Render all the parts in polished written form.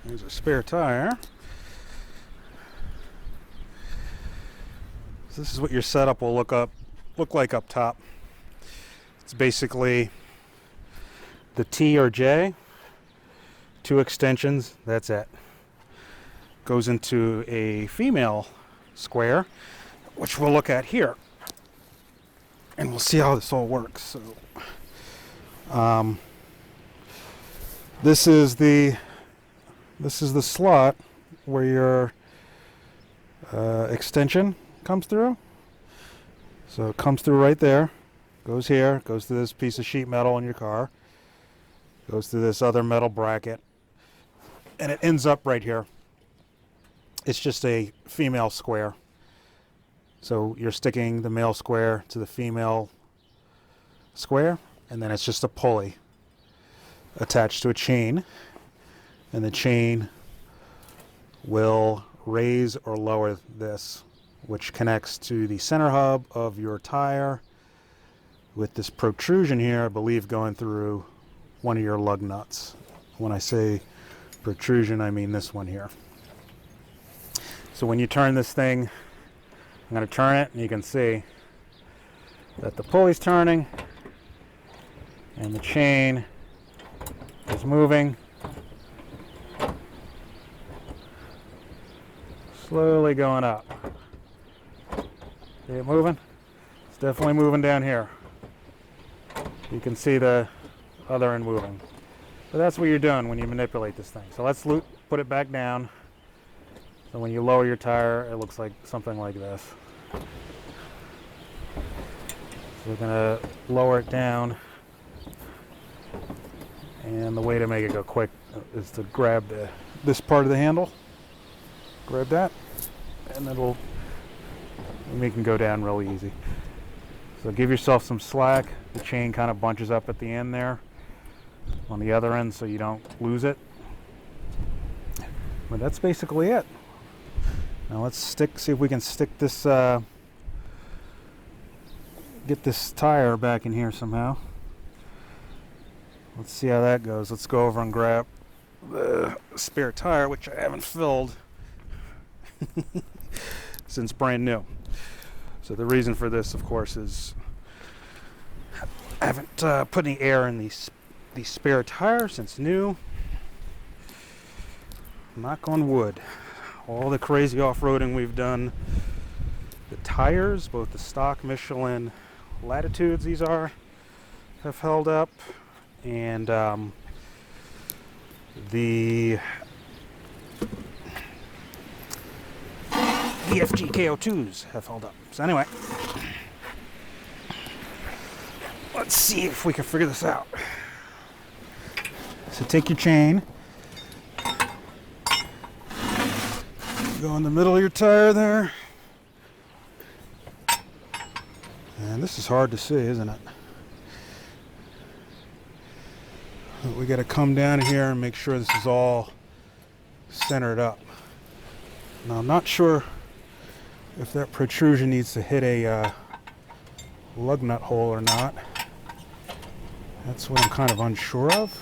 Here's a spare tire. So this is what your setup will look like up top. It's basically the T or J, 2 extensions, that's it. Goes into a female square, which we'll look at here. And we'll see how this all works. So this is the slot where your extension comes through. So it comes through right there, goes here, goes to this piece of sheet metal in your car, goes to this other metal bracket, and it ends up right here. It's just a female square. So you're sticking the male square to the female square, and then it's just a pulley attached to a chain, and the chain will raise or lower this, which connects to the center hub of your tire with this protrusion here, I believe, going through one of your lug nuts. When I say protrusion, I mean this one here. So when you turn this thing, I'm going to turn it, and you can see that the pulley's turning and the chain is moving, slowly going up. See it moving? It's definitely moving down here. You can see the other end moving. So that's what you're doing when you manipulate this thing. So let's put it back down. So when you lower your tire, it looks like something like this. So we're going to lower it down. And the way to make it go quick is to grab this part of the handle. Grab that, and it'll make it go down really easy. So give yourself some slack. The chain kind of bunches up at the end there on the other end so you don't lose it. But that's basically it. Now let's see if we can stick this, get this tire back in here somehow. Let's see how that goes. Let's go over and grab the spare tire, which I haven't filled since brand new. So the reason for this, of course, is I haven't put any air in the spare tire since new. Knock on wood. All the crazy off-roading we've done, the tires, both the stock Michelin Latitudes these are, have held up, and the EFG KO2s have held up. So anyway, let's see if we can figure this out. So take your chain, go in the middle of your tire there, and this is hard to see, isn't it? But we got to come down here and make sure this is all centered up. Now I'm not sure if that protrusion needs to hit a lug nut hole or not. That's what I'm kind of unsure of.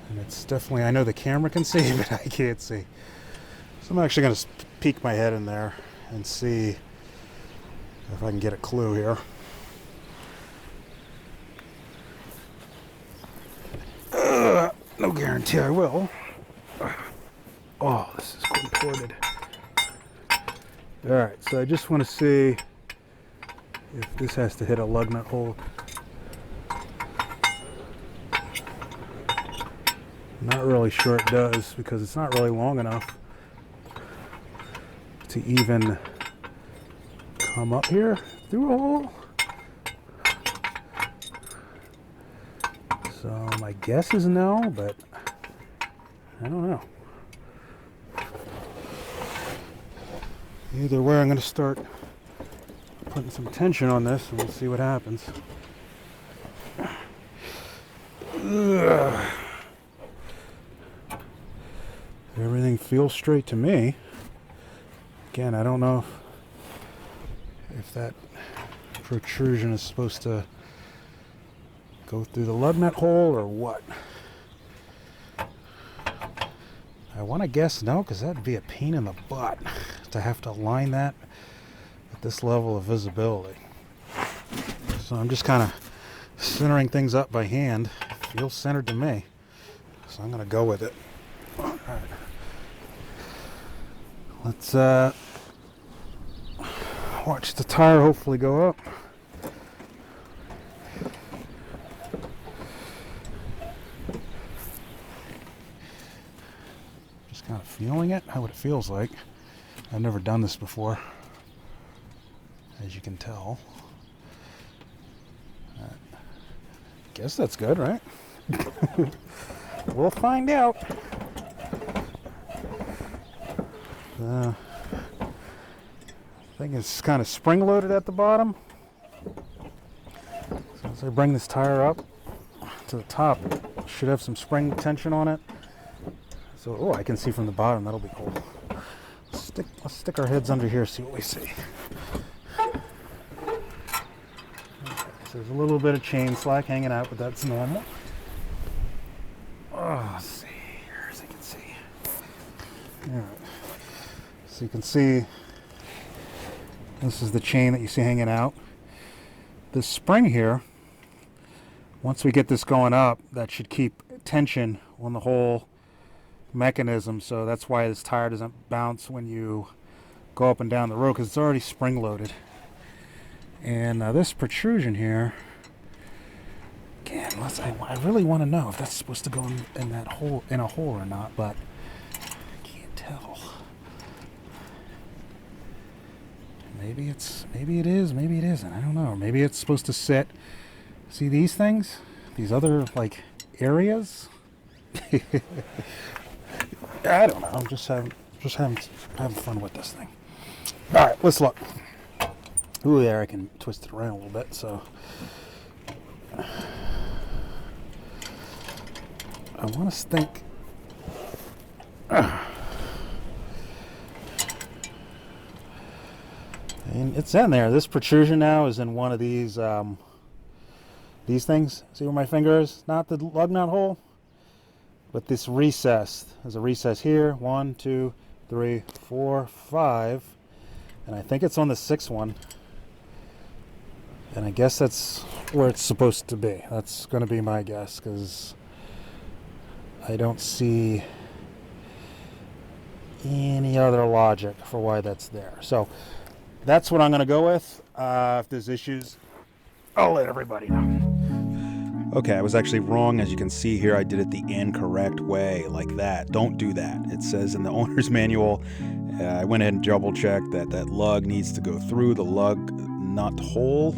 And it's definitely, I know the camera can see, but I can't see. So I'm actually going to peek my head in there and see if I can get a clue here. No guarantee I will. Oh, this is contorted. Alright, so I just want to see if this has to hit a lug nut hole. Not really sure it does, because it's not really long enough to even come up here through a hole. So my guess is no, but I don't know. Either way, I'm going to start putting some tension on this and we'll see what happens. Ugh. Everything feels straight to me. Again, I don't know if that protrusion is supposed to go through the lug nut hole or what. I want to guess no, because that'd be a pain in the butt to have to line that at this level of visibility. So I'm just kind of centering things up by hand. It feels centered to me, so I'm going to go with it. All right. Let's watch the tire hopefully go up. Just kind of feeling it, how it feels like. I've never done this before, as you can tell. Guess that's good, right? We'll find out. I think it's kind of spring-loaded at the bottom. So as I bring this tire up to the top, it should have some spring tension on it. So, oh, I can see from the bottom. That'll be cool. Let's stick our heads under here, see what we see. So there's a little bit of chain slack hanging out, but that's normal. Oh, let's see here, as you can see. All right. So you can see this is the chain that you see hanging out. This spring here, once we get this going up, that should keep tension on the whole mechanism. So that's why this tire doesn't bounce when you go up and down the road, because it's already spring loaded. And this protrusion here, again, I really want to know if that's supposed to go in that hole, in a hole or not, but I can't tell. Maybe it is, maybe it isn't. I don't know. Maybe it's supposed to sit. See these things? These other like areas? I don't know. I'm just having fun with this thing. All right, let's look. Ooh, there, I can twist it around a little bit, so I want to think. And it's in there. This protrusion now is in one of these things. See where my finger is? Not the lug nut hole, but this recess. There's a recess here. 1, 2, 3, 4, 5, and I think it's on the 6th one. And I guess that's where it's supposed to be. That's going to be my guess, because I don't see any other logic for why that's there. So that's what I'm going to go with. If there's issues, I'll let everybody know. Okay, I was actually wrong. As you can see here, I did it the incorrect way, like that. Don't do that. It says in the owner's manual, I went ahead and double checked that that lug needs to go through the lug nut hole,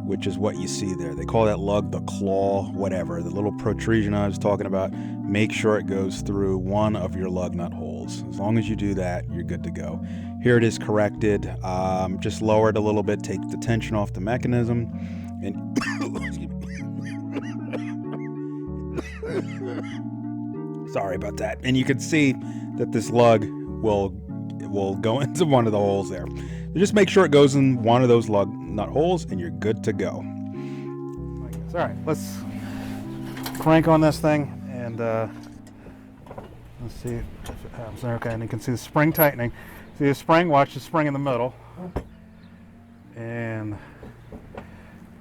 which is what you see there. They call that lug the claw, whatever. The little protrusion I was talking about, make sure it goes through one of your lug nut holes. As long as you do that, you're good to go. Here it is corrected. Just lower it a little bit, take the tension off the mechanism, and sorry about that. And you can see that this lug will go into one of the holes there. So just make sure it goes in one of those lug nut holes, and you're good to go. All right, let's crank on this thing, and let's see if it happens there. Okay, and you can see the spring tightening. See the spring? Watch the spring in the middle. And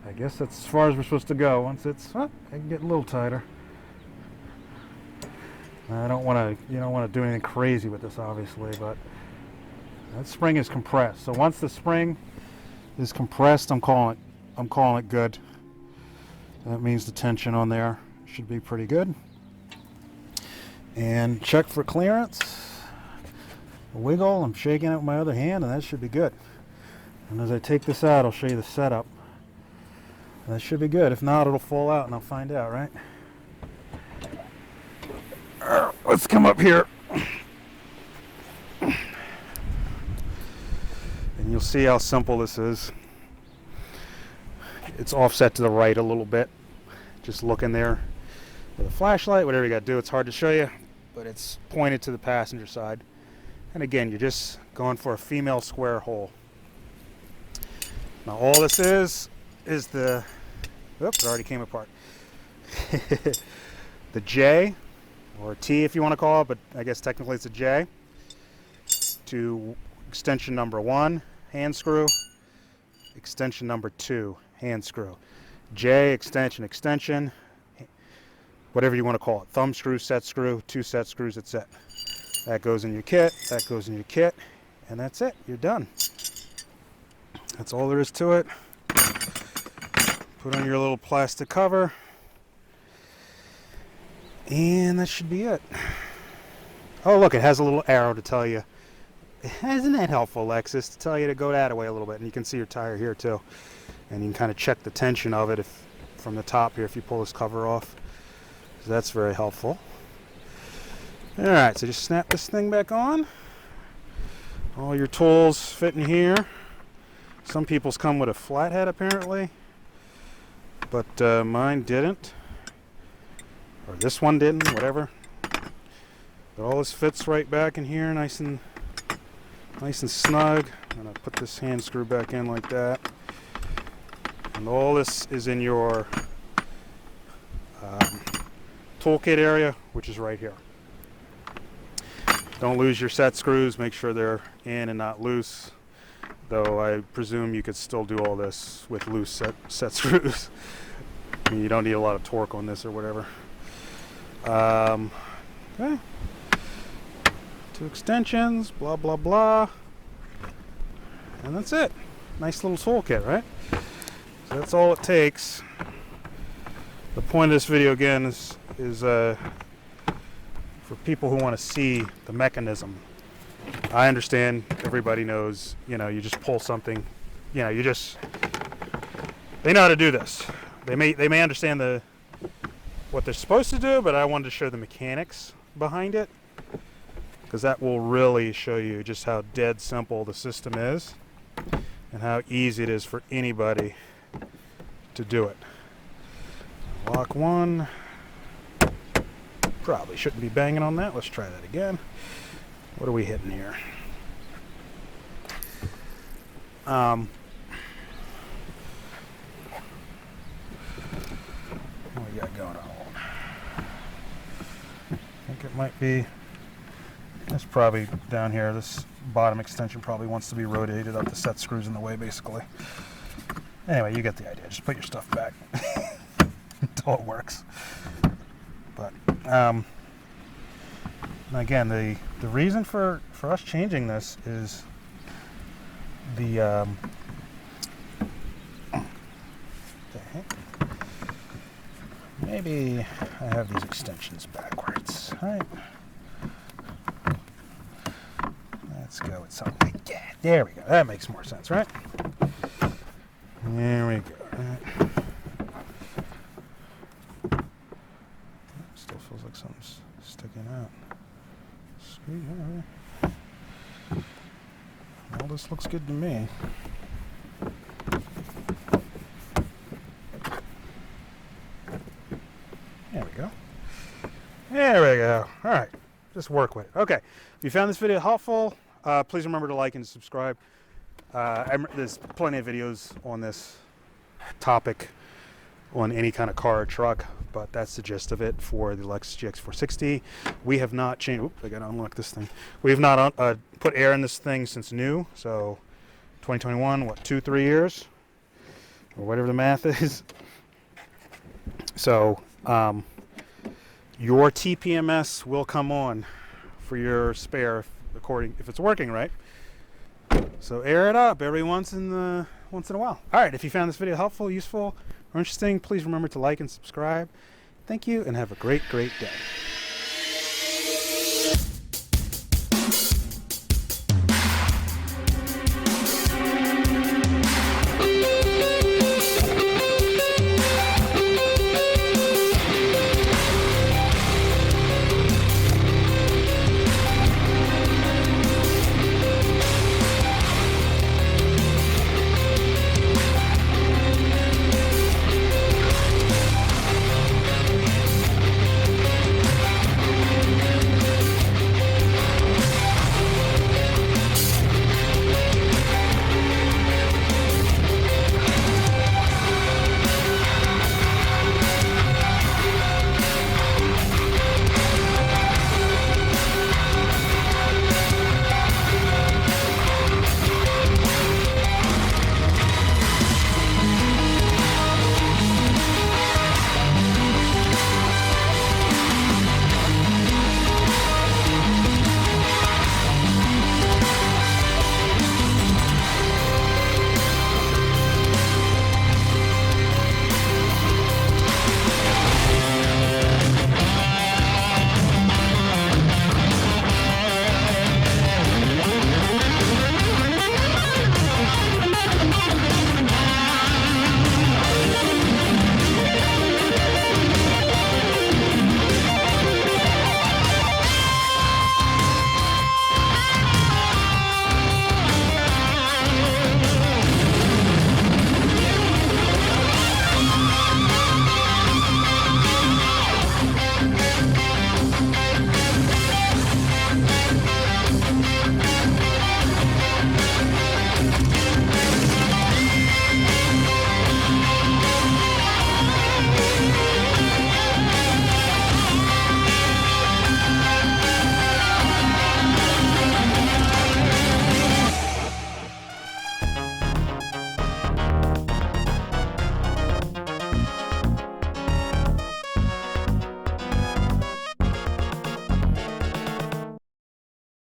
I guess that's as far as we're supposed to go. Once it's, I can get a little tighter. I don't want to, you don't want to do anything crazy with this, obviously, but that spring is compressed. So once the spring is compressed, I'm calling it good. That means the tension on there should be pretty good. And check for clearance. Wiggle. I'm shaking it with my other hand, and that should be good. And as I take this out, I'll show you the setup. That should be good. If not, it'll fall out, and I'll find out, right? Let's come up here. And you'll see how simple this is. It's offset to the right a little bit. Just look in there with a flashlight, whatever you got to do. It's hard to show you, but it's pointed to the passenger side. And again, you're just going for a female square hole. Now all this is the, oops, it already came apart. The J or a T if you want to call it, but I guess technically it's a J, to extension number 1, hand screw, extension number 2, hand screw. J, extension, whatever you want to call it. Thumb screw, set screw, 2 set screws, that's it. That goes in your kit, that goes in your kit, and that's it. You're done. That's all there is to it. Put on your little plastic cover, and that should be it. Oh, look, it has a little arrow to tell you. Isn't that helpful, Lexus, to tell you to go that way a little bit? And you can see your tire here too, and you can kind of check the tension of it if from the top here if you pull this cover off. So that's very helpful. All right, so just snap this thing back on. All your tools fit in here. Some people's come with a flathead apparently, but mine didn't, or this one didn't, whatever. But all this fits right back in here, nice and snug. I'm gonna put this hand screw back in like that, and all this is in your toolkit area, which is right here. Don't lose your set screws. Make sure they're in and not loose. Though I presume you could still do all this with loose set screws. I mean, you don't need a lot of torque on this or whatever. Okay. 2 extensions, blah blah blah, and that's it. Nice little toolkit, right? So that's all it takes. The point of this video again is for people who want to see the mechanism. I understand, everybody knows, you know, you just pull something, you know, they know how to do this. They may understand what they're supposed to do, but I wanted to show the mechanics behind it, because that will really show you just how dead simple the system is and how easy it is for anybody to do it. Lock 1. Probably shouldn't be banging on that. Let's try that again. What are we hitting here? What we got going on? I think it might be, that's probably down here. This bottom extension probably wants to be rotated up. The set screws in the way, basically. Anyway, you get the idea. Just put your stuff back until it works. But again, the reason for us changing this is the maybe I have these extensions backwards. All right. Let's go with something like that. There we go. That makes more sense, right? There we go. All right. Still feels like something's sticking out. Sweet. All right. Well, this looks good to me. There we go. There we go. All right. Just work with it. Okay. If you found this video helpful, please remember to like and subscribe. There's plenty of videos on this topic on any kind of car or truck, but that's the gist of it for the Lexus GX460. We have not changed. Oops, I gotta unlock this thing. We have not put air in this thing since new, so 2021, what, 2-3 years, or whatever the math is. So your TPMS will come on for your spare, if it's working right. So air it up every once in a while. All right, if you found this video helpful, useful, or interesting, please remember to like and subscribe. Thank you, and have a great day.